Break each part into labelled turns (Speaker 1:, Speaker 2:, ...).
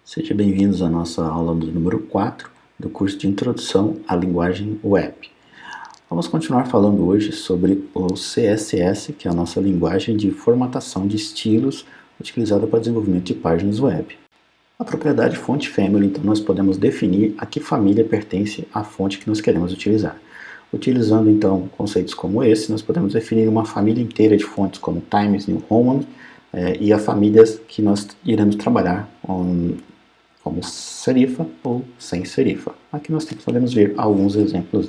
Speaker 1: Sejam bem-vindos à nossa aula do número 4 do curso de Introdução à Linguagem Web. Vamos continuar falando hoje sobre o CSS, que é a nossa linguagem de formatação de estilos utilizada para desenvolvimento de páginas web. A propriedade Font Family, então, nós podemos definir a que família pertence a fonte que nós queremos utilizar. Utilizando, então, conceitos como esse, nós podemos definir uma família inteira de fontes como Times New Roman e as famílias que nós iremos trabalhar como serifa ou sem serifa. Aqui nós podemos ver alguns exemplos.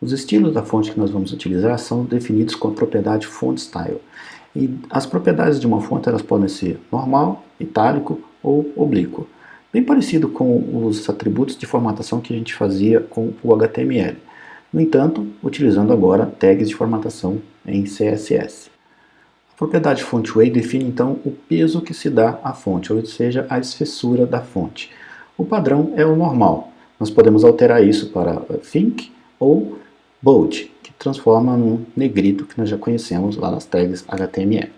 Speaker 1: Os estilos da fonte que nós vamos utilizar são definidos com a propriedade Font Style. E as propriedades de uma fonte elas podem ser normal, itálico ou oblíquo. Bem parecido com os atributos de formatação que a gente fazia com o HTML. No entanto, utilizando agora tags de formatação em CSS. A propriedade FontWeight define então o peso que se dá à fonte, ou seja, a espessura da fonte. O padrão é o normal. Nós podemos alterar isso para Think ou Bold, que transforma num negrito que nós já conhecemos lá nas tags HTML.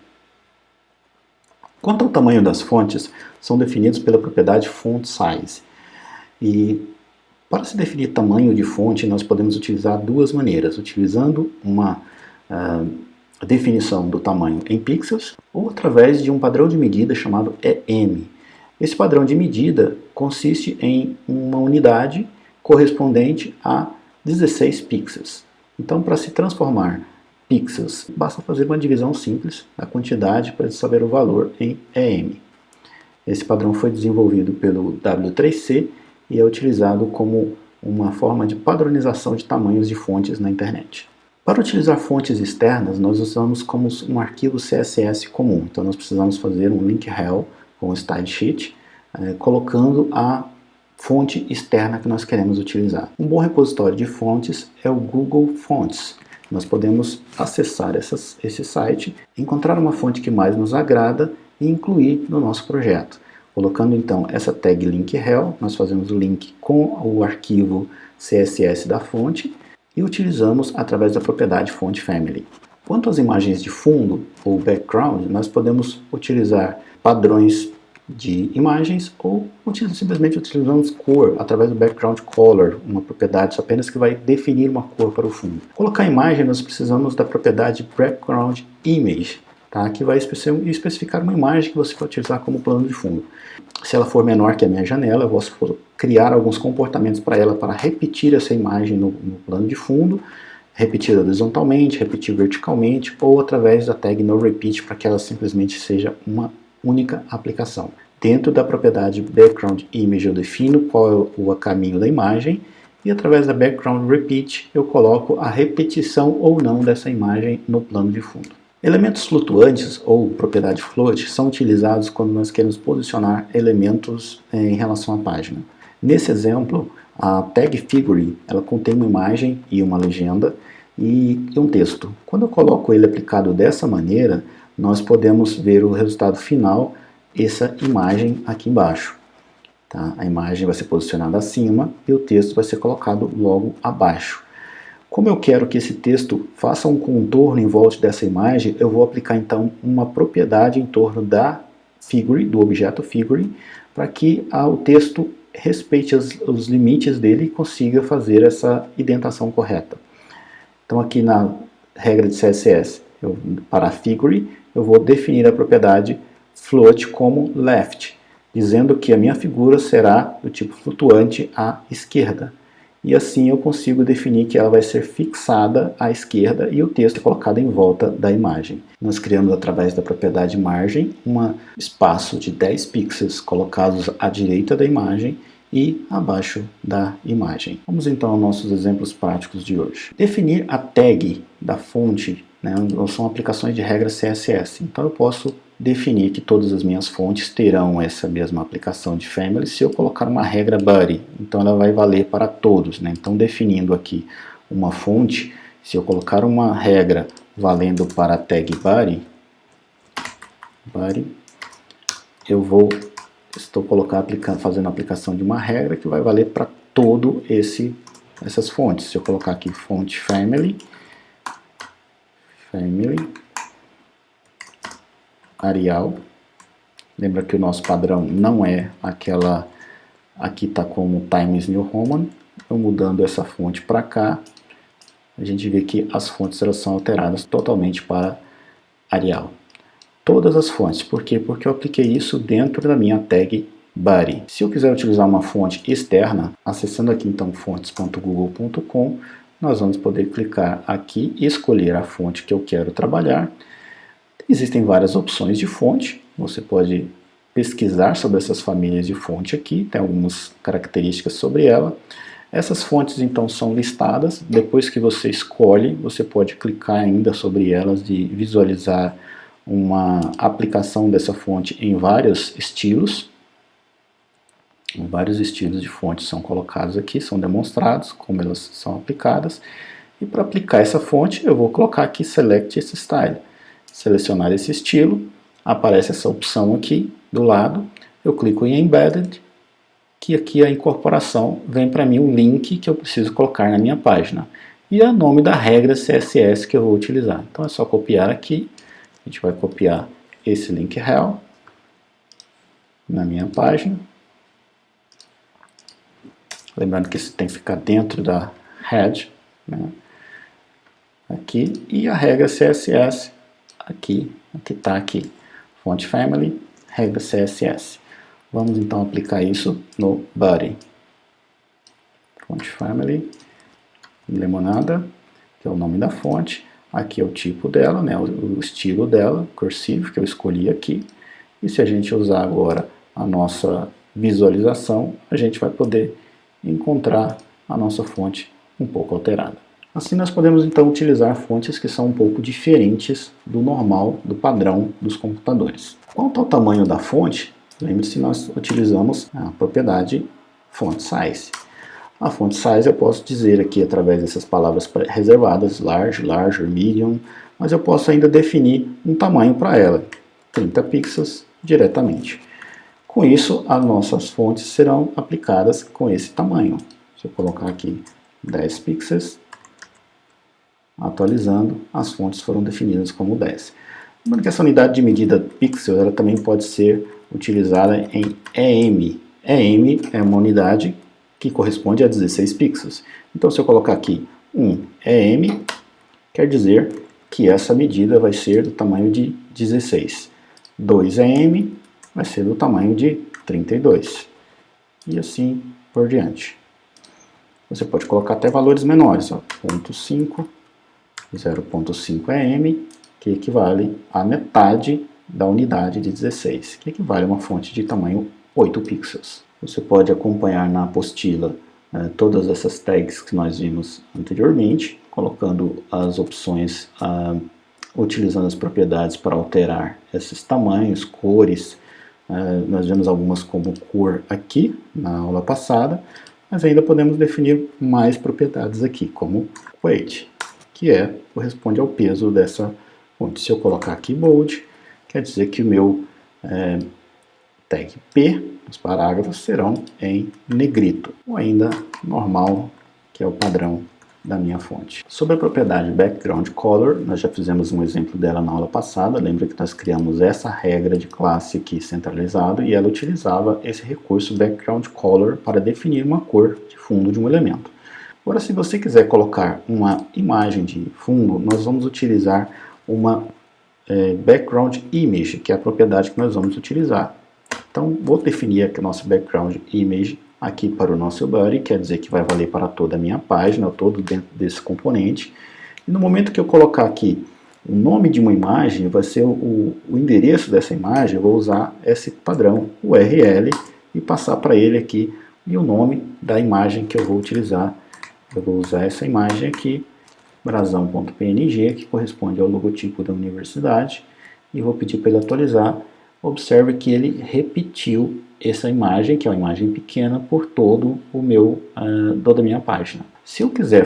Speaker 1: Quanto ao tamanho das fontes, são definidos pela propriedade FontSize. E para se definir tamanho de fonte, nós podemos utilizar duas maneiras, utilizando uma definição do tamanho em pixels ou através de um padrão de medida chamado EM. Esse padrão de medida consiste em uma unidade correspondente a 16 pixels. Então, para se transformar pixels, basta fazer uma divisão simples da quantidade para saber o valor em EM. Esse padrão foi desenvolvido pelo W3C e é utilizado como uma forma de padronização de tamanhos de fontes na internet. Para utilizar fontes externas, nós usamos como um arquivo CSS comum. Então, nós precisamos fazer um link rel com o style sheet, colocando a fonte externa que nós queremos utilizar. Um bom repositório de fontes é o Google Fonts. Nós podemos acessar esse site, encontrar uma fonte que mais nos agrada e incluir no nosso projeto. Colocando então essa tag link rel, nós fazemos o link com o arquivo CSS da fonte e utilizamos através da propriedade Font Family. Quanto às imagens de fundo ou background, nós podemos utilizar padrões de imagens ou simplesmente utilizamos cor através do background color, uma propriedade apenas que vai definir uma cor para o fundo. Colocar imagem, nós precisamos da propriedade background image, tá? Que vai especificar uma imagem que você vai utilizar como plano de fundo. Se ela for menor que a minha janela, eu posso criar alguns comportamentos para ela para repetir essa imagem no plano de fundo, repetir horizontalmente, repetir verticalmente ou através da tag noRepeat para que ela simplesmente seja uma única aplicação. Dentro da propriedade background image eu defino qual é o caminho da imagem e através da background repeat eu coloco a repetição ou não dessa imagem no plano de fundo. Elementos flutuantes ou propriedade float são utilizados quando nós queremos posicionar elementos em relação à página. Nesse exemplo, a tag figure ela contém uma imagem e uma legenda e um texto. Quando eu coloco ele aplicado dessa maneira, nós podemos ver o resultado final, essa imagem aqui embaixo. Tá? A imagem vai ser posicionada acima e o texto vai ser colocado logo abaixo. Como eu quero que esse texto faça um contorno em volta dessa imagem, eu vou aplicar então uma propriedade em torno da figure, do objeto figure, para que o texto respeite os limites dele e consiga fazer essa indentação correta. Então aqui na regra de CSS, para a figure, eu vou definir a propriedade float como left, dizendo que a minha figura será do tipo flutuante à esquerda. E assim eu consigo definir que ela vai ser fixada à esquerda e o texto é colocado em volta da imagem. Nós criamos através da propriedade margem um espaço de 10 pixels colocados à direita da imagem e abaixo da imagem. Vamos então aos nossos exemplos práticos de hoje. Definir a tag da fonte, são aplicações de regras CSS. Então eu posso definir que todas as minhas fontes terão essa mesma aplicação de family se eu colocar uma regra body. Então ela vai valer para todos. Então definindo aqui uma fonte, se eu colocar uma regra valendo para a tag body, estou fazendo a aplicação de uma regra que vai valer para todo essas fontes. Se eu colocar aqui font family Arial, lembra que o nosso padrão não é aquela aqui está como Times New Roman. Eu mudando essa fonte para cá, a gente vê que as fontes elas são alteradas totalmente para Arial. Todas as fontes. Por quê? Porque eu apliquei isso dentro da minha tag Body. Se eu quiser utilizar uma fonte externa, acessando aqui então fontes.google.com, nós vamos poder clicar aqui e escolher a fonte que eu quero trabalhar. Existem várias opções de fonte, você pode pesquisar sobre essas famílias de fonte aqui, tem algumas características sobre ela. Essas fontes então são listadas, depois que você escolhe, você pode clicar ainda sobre elas e visualizar uma aplicação dessa fonte em vários estilos. Vários estilos de fontes são colocados aqui, são demonstrados como elas são aplicadas. E para aplicar essa fonte, eu vou colocar aqui Select esse Style. Selecionar esse estilo, aparece essa opção aqui do lado, eu clico em Embedded, que aqui a incorporação vem para mim o link que eu preciso colocar na minha página. E é o nome da regra CSS que eu vou utilizar. Então é só copiar aqui, a gente vai copiar esse link rel na minha página. Lembrando que isso tem que ficar dentro da head, né? Aqui, e a regra CSS aqui está aqui, Font Family, regra CSS. Vamos então aplicar isso no body. Font Family, limonada, que é o nome da fonte. Aqui é o tipo dela, né, o estilo dela, cursivo, que eu escolhi aqui. E se a gente usar agora a nossa visualização, a gente vai poder encontrar a nossa fonte um pouco alterada. Assim nós podemos então utilizar fontes que são um pouco diferentes do normal, do padrão dos computadores. Quanto ao tamanho da fonte, lembre-se, nós utilizamos a propriedade Font Size. A Font Size eu posso dizer aqui através dessas palavras reservadas, large, larger, medium, mas eu posso ainda definir um tamanho para ela, 30 pixels diretamente. Com isso, as nossas fontes serão aplicadas com esse tamanho. Se eu colocar aqui 10 pixels, atualizando, as fontes foram definidas como 10. Lembrando que essa unidade de medida pixel ela também pode ser utilizada em EM. EM é uma unidade que corresponde a 16 pixels. Então, se eu colocar aqui 1 EM, quer dizer que essa medida vai ser do tamanho de 16. 2 EM vai ser do tamanho de 32. E assim por diante. Você pode colocar até valores menores, 0.5, 0.5 EM, que equivale à metade da unidade de 16, que equivale a uma fonte de tamanho 8 pixels. Você pode acompanhar na apostila todas essas tags que nós vimos anteriormente, colocando as opções, utilizando as propriedades para alterar esses tamanhos, cores. Nós vimos algumas como cor aqui na aula passada, mas ainda podemos definir mais propriedades aqui, como weight, que corresponde ao peso dessa fonte. Se eu colocar aqui bold, quer dizer que o meu tag P, os parágrafos, serão em negrito, ou ainda normal, que é o padrão da minha fonte. Sobre a propriedade Background Color, nós já fizemos um exemplo dela na aula passada. Lembra que nós criamos essa regra de classe aqui centralizado e ela utilizava esse recurso Background Color para definir uma cor de fundo de um elemento. Agora, se você quiser colocar uma imagem de fundo, nós vamos utilizar uma Background Image, que é a propriedade que nós vamos utilizar. Então, vou definir aqui o nosso Background Image aqui para o nosso body, quer dizer que vai valer para toda a minha página, todo dentro desse componente. E no momento que eu colocar aqui o nome de uma imagem, vai ser o endereço dessa imagem, eu vou usar esse padrão URL e passar para ele aqui e o nome da imagem que eu vou utilizar. Eu vou usar essa imagem aqui, brasão.png, que corresponde ao logotipo da universidade, e vou pedir para ele atualizar. Observe que ele repetiu essa imagem, que é uma imagem pequena, por toda a minha página. Se eu quiser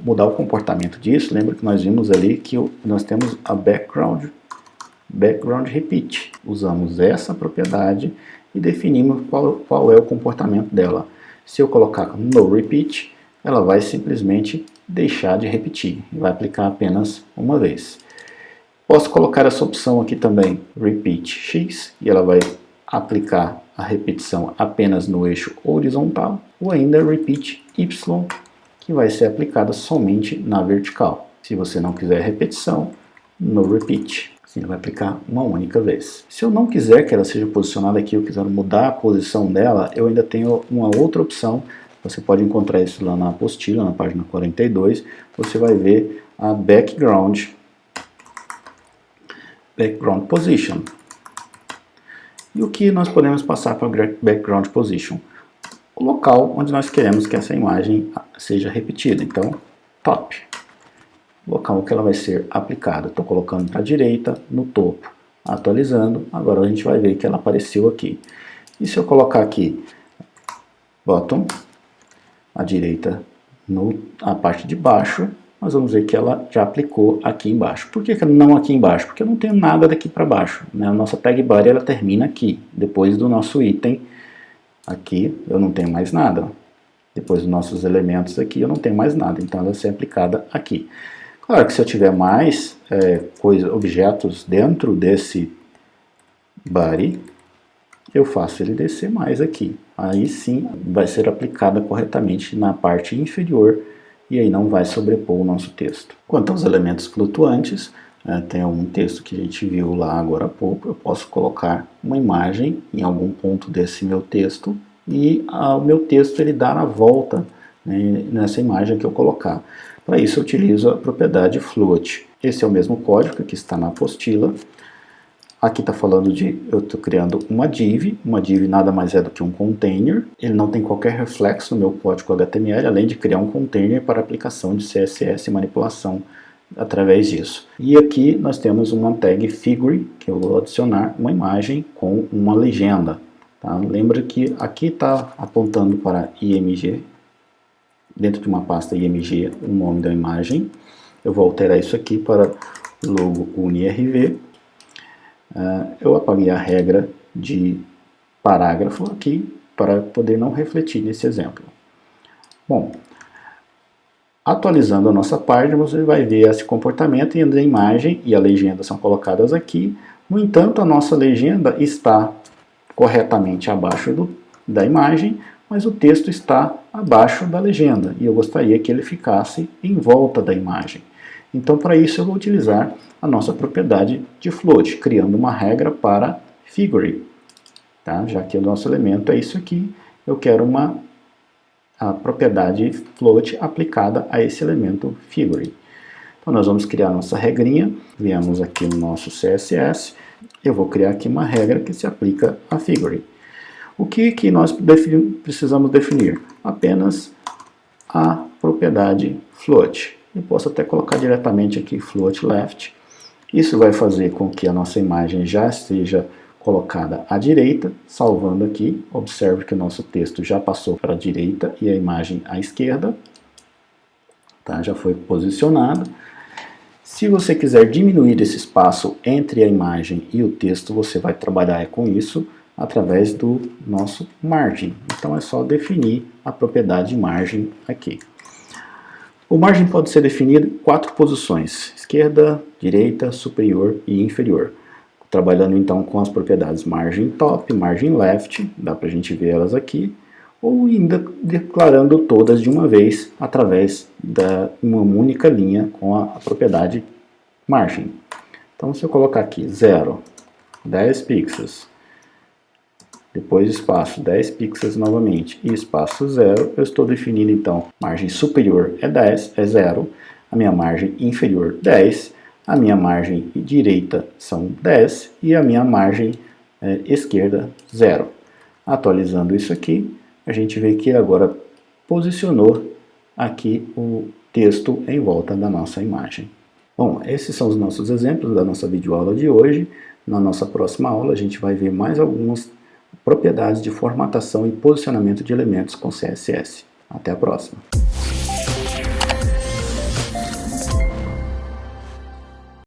Speaker 1: mudar o comportamento disso, lembra que nós vimos ali que nós temos a background repeat. Usamos essa propriedade e definimos qual é o comportamento dela. Se eu colocar no repeat, ela vai simplesmente deixar de repetir e vai aplicar apenas uma vez. Posso colocar essa opção aqui também, repeat x, e ela vai aplicar a repetição apenas no eixo horizontal, ou ainda repeat Y, que vai ser aplicada somente na vertical. Se você não quiser repetição, no repeat. Assim, ele vai aplicar uma única vez. Se eu não quiser que ela seja posicionada aqui, eu quiser mudar a posição dela, eu ainda tenho uma outra opção. Você pode encontrar isso lá na apostila, na página 42. Você vai ver a background position. E o que nós podemos passar para a background position? O local onde nós queremos que essa imagem seja repetida. Então, top. O local que ela vai ser aplicada. Estou colocando para a direita, no topo. Atualizando. Agora a gente vai ver que ela apareceu aqui. E se eu colocar aqui, bottom, à direita, a parte de baixo, nós vamos ver que ela já aplicou aqui embaixo. Por que não aqui embaixo? Porque eu não tenho nada daqui para baixo, né? A nossa tag body ela termina aqui, depois do nosso item. Aqui eu não tenho mais nada. Depois dos nossos elementos aqui eu não tenho mais nada, então ela vai ser aplicada aqui. Claro que se eu tiver mais objetos dentro desse body, eu faço ele descer mais aqui. Aí sim vai ser aplicada corretamente na parte inferior e aí não vai sobrepor o nosso texto. Quanto aos elementos flutuantes, tem um texto que a gente viu lá agora há pouco, eu posso colocar uma imagem em algum ponto desse meu texto e o meu texto ele dá a volta, né, nessa imagem que eu colocar. Para isso eu utilizo a propriedade float. Esse é o mesmo código que está na apostila. Aqui está falando eu estou criando uma div nada mais é do que um container, ele não tem qualquer reflexo no meu código HTML, além de criar um container para aplicação de CSS e manipulação através disso. E aqui nós temos uma tag figure, que eu vou adicionar uma imagem com uma legenda. Tá? Lembra que aqui está apontando para IMG, dentro de uma pasta IMG, o nome da imagem. Eu vou alterar isso aqui para logo UniRV. Eu apaguei a regra de parágrafo aqui para poder não refletir nesse exemplo. Bom, atualizando a nossa página, você vai ver esse comportamento e a imagem e a legenda são colocadas aqui. No entanto, a nossa legenda está corretamente abaixo da imagem, mas o texto está abaixo da legenda e eu gostaria que ele ficasse em volta da imagem. Então, para isso, eu vou utilizar a nossa propriedade de float, criando uma regra para figure. Tá? Já que o nosso elemento é isso aqui, eu quero a propriedade float aplicada a esse elemento figure. Então, nós vamos criar nossa regrinha, viemos aqui no nosso CSS, eu vou criar aqui uma regra que se aplica a figure. O que nós precisamos definir? Apenas a propriedade float. Eu posso até colocar diretamente aqui float left. Isso vai fazer com que a nossa imagem já esteja colocada à direita, salvando aqui. Observe que o nosso texto já passou para a direita e a imagem à esquerda. Tá? Já foi posicionado. Se você quiser diminuir esse espaço entre a imagem e o texto, você vai trabalhar com isso através do nosso margin. Então é só definir a propriedade margin aqui. O margem pode ser definido em 4 posições: esquerda, direita, superior e inferior. Trabalhando então com as propriedades margin top, margin left, dá para a gente ver elas aqui, ou ainda declarando todas de uma vez através de uma única linha com a propriedade margin. Então se eu colocar aqui 0, 10 pixels, depois espaço 10 pixels novamente e espaço 0, eu estou definindo então margem superior é 0, a minha margem inferior 10, a minha margem direita são 10 e a minha margem esquerda 0. Atualizando isso aqui, a gente vê que agora posicionou aqui o texto em volta da nossa imagem. Bom, esses são os nossos exemplos da nossa videoaula de hoje. Na nossa próxima aula a gente vai ver mais algumas propriedades de formatação e posicionamento de elementos com CSS. Até a próxima!